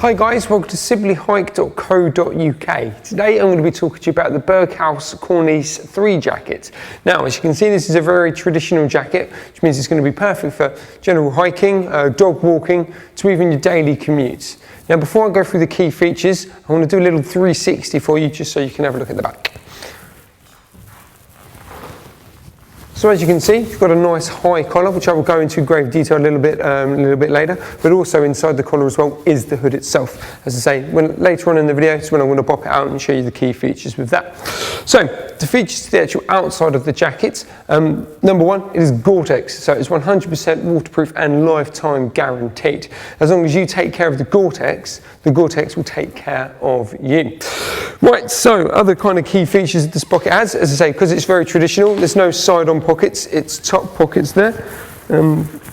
Hi guys, welcome to simplyhike.co.uk. Today I'm going to be talking to you about the Berghaus Cornice 3 jacket. Now, as you can see, this is a very traditional jacket, which means it's going to be perfect for general hiking, dog walking, to even your daily commutes. Now, before I go through the key features, I want to do a little 360 for you, just so you can have a look at the back. So as you can see, you've got a nice high collar, which I will go into grave detail a little bit later, but also inside the collar as well is the hood itself. As I say, later on in the video is when I'm going to pop it out and show you the key features with that. So, the features to the actual outside of the jacket, number one, it is Gore-Tex, so it's 100% waterproof and lifetime guaranteed. As long as you take care of the Gore-Tex will take care of you. Right, so other kind of key features that this pocket has, as I say, because it's very traditional, there's no side-on pockets, it's top pockets there,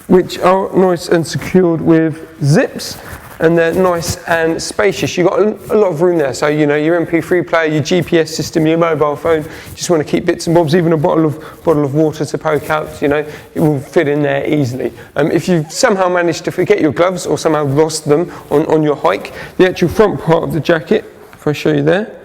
which are nice and secured with zips, and they're nice and spacious. You've got a lot of room there, so you know, your MP3 player, your GPS system, your mobile phone, just want to keep bits and bobs, even a bottle of water to poke out, you know, it will fit in there easily. If you've somehow managed to forget your gloves or somehow lost them on your hike, the actual front part of the jacket, if I show you there,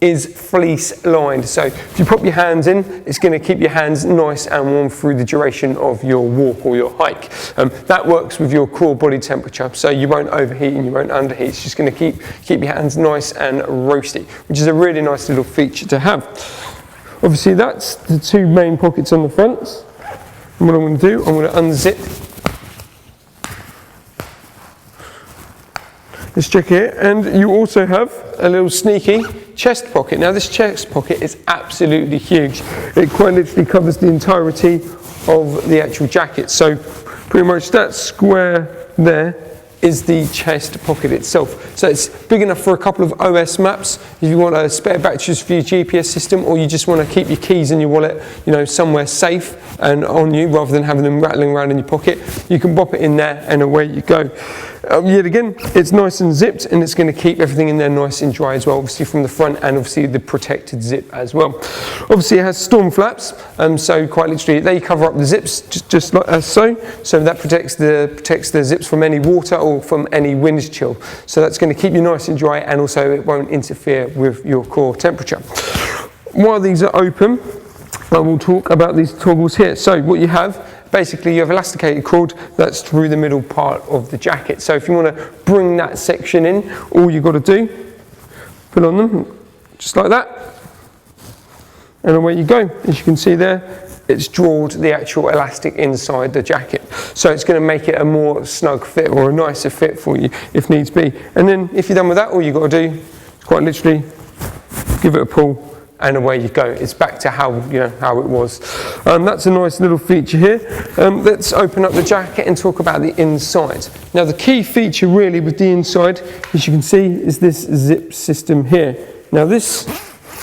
is fleece lined. So if you pop your hands in, it's going to keep your hands nice and warm through the duration of your walk or your hike. That works with your core body temperature, so you won't overheat and you won't underheat. It's just going to keep your hands nice and roasty, which is a really nice little feature to have. Obviously that's the two main pockets on the front. And what I'm going to do, I'm going to unzip this jacket here, and you also have a little sneaky chest pocket. Now this chest pocket is absolutely huge. It quite literally covers the entirety of the actual jacket. So pretty much that square there is the chest pocket itself. So it's big enough for a couple of OS maps, if you want spare batteries for your GPS system, or you just want to keep your keys in your wallet, you know, somewhere safe and on you, rather than having them rattling around in your pocket. You can pop it in there and away you go. Yet again, it's nice and zipped, and it's going to keep everything in there nice and dry as well, obviously from the front, and obviously the protected zip as well. Obviously it has storm flaps, so quite literally they cover up the zips just like as so that protects the zips from any water or from any wind chill. So that's going to keep you nice and dry, and also it won't interfere with your core temperature. While these are open, I will talk about these toggles here. So what you have, basically you have elasticated cord that's through the middle part of the jacket. So if you want to bring that section in, all you've got to do, put on them just like that, and away you go. As you can see there, it's drawed the actual elastic inside the jacket. So it's going to make it a more snug fit, or a nicer fit for you if needs be. And then if you're done with that, all you've got to do is quite literally give it a pull, and away you go. It's back to how it was. That's a nice little feature here. Let's open up the jacket and talk about the inside. Now the key feature really with the inside, as you can see, is this zip system here. Now this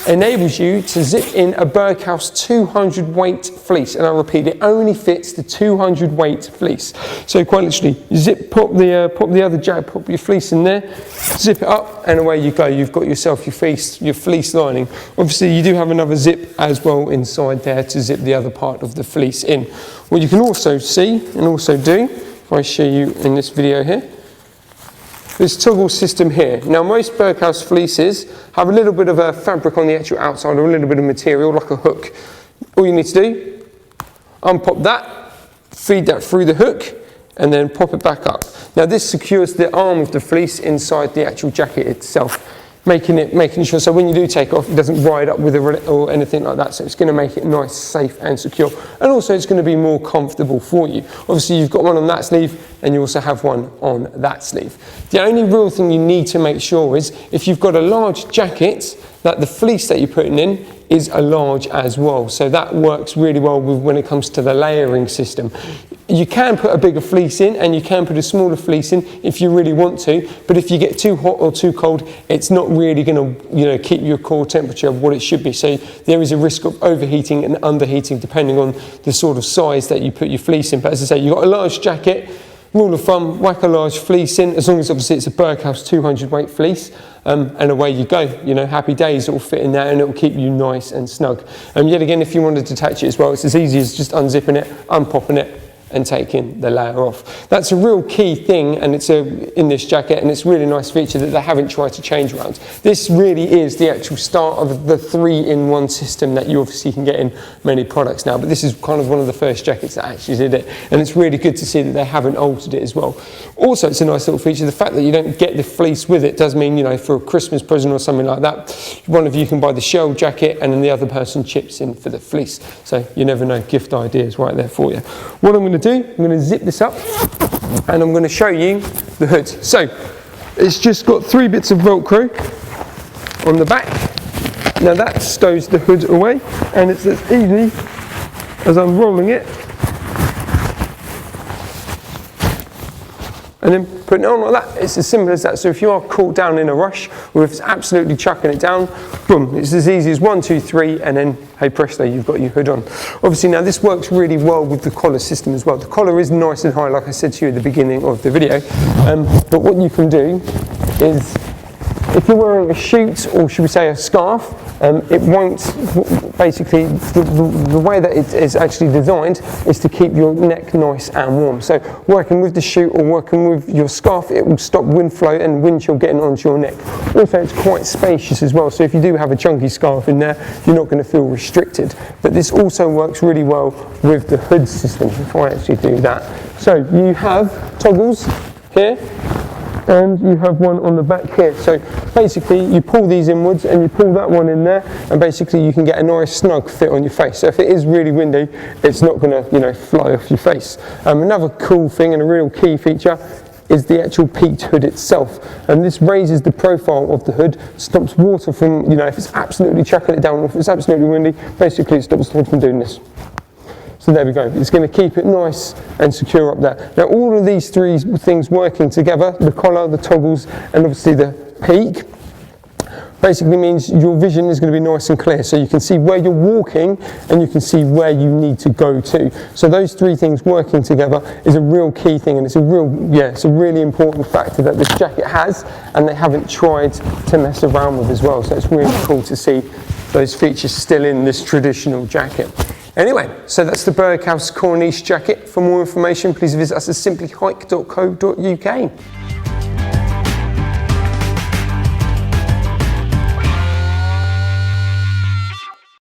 enables you to zip in a Berghaus 200 weight fleece, and I repeat, it only fits the 200 weight fleece. So quite literally, you pop your fleece in there, zip it up, and away you go. You've got yourself your fleece lining. Obviously you do have another zip as well inside there to zip the other part of the fleece in. What you can also see and also do, if I show you in this video here, this toggle system here. Now most Berghaus fleeces have a little bit of a fabric on the actual outside, or a little bit of material like a hook. All you need to do, unpop that, feed that through the hook, and then pop it back up. Now this secures the arm of the fleece inside the actual jacket itself, making sure so when you do take off, it doesn't ride up with it or anything like that. So it's going to make it nice, safe and secure, and also it's going to be more comfortable for you. Obviously you've got one on that sleeve, and you also have one on that sleeve. The only real thing you need to make sure is, if you've got a large jacket, that the fleece that you're putting in is a large as well. So that works really well when it comes to the layering system. You can put a bigger fleece in, and you can put a smaller fleece in if you really want to, but if you get too hot or too cold, it's not really going to keep your core temperature of what it should be. So there is a risk of overheating and underheating depending on the sort of size that you put your fleece in. But as I say, you've got a large jacket, rule of thumb, whack a large fleece in, as long as obviously it's a Berghaus 200 weight fleece, and away you go. You know, happy days, it will fit in there and it will keep you nice and snug. Yet again, if you want to detach it as well, it's as easy as just unzipping it, unpopping it, and taking the layer off. That's a real key thing, and it's in this jacket, and it's a really nice feature that they haven't tried to change around. This really is the actual start of the 3-in-1 system that you obviously can get in many products now, but this is kind of one of the first jackets that actually did it, and it's really good to see that they haven't altered it as well. Also, it's a nice little feature. The fact that you don't get the fleece with it does mean, you know, for a Christmas present or something like that, one of you can buy the shell jacket and then the other person chips in for the fleece. So you never know, gift ideas right there for you. What I'm going to do, I'm going to zip this up and I'm going to show you the hood. So it's just got 3 bits of Velcro on the back. Now that stows the hood away, and it's as easy as unrolling it and then putting it on like that. It's as simple as that. So if you are caught down in a rush, or if it's absolutely chucking it down, boom, it's as easy as 1, 2, 3, and then, hey presto, you've got your hood on. Obviously now this works really well with the collar system as well. The collar is nice and high, like I said to you at the beginning of the video, but what you can do is, if you're wearing a chute, or should we say a scarf, it won't, basically, the way that it is actually designed is to keep your neck nice and warm. So working with the chute or working with your scarf, it will stop wind flow and wind chill getting onto your neck. Also, it's quite spacious as well, so if you do have a chunky scarf in there, you're not going to feel restricted. But this also works really well with the hood system, if I actually do that. So you have toggles here, and you have one on the back here. So basically you pull these inwards and you pull that one in there, and basically you can get a nice snug fit on your face. So if it is really windy, it's not going to, you know, fly off your face. Another cool thing and a real key feature is the actual peaked hood itself, and this raises the profile of the hood, stops water from, you know, if it's absolutely chucking it down, or if it's absolutely windy, basically it stops water from doing this. So there we go, it's going to keep it nice and secure up there. Now all of these 3 things working together, the collar, the toggles, and obviously the peak, basically means your vision is going to be nice and clear, so you can see where you're walking and you can see where you need to go to. So those 3 things working together is a real key thing, and it's a really important factor that this jacket has, and they haven't tried to mess around with as well. So it's really cool to see those features still in this traditional jacket. Anyway, so that's the Berghaus Cornice jacket. For more information, please visit us at simplyhike.co.uk.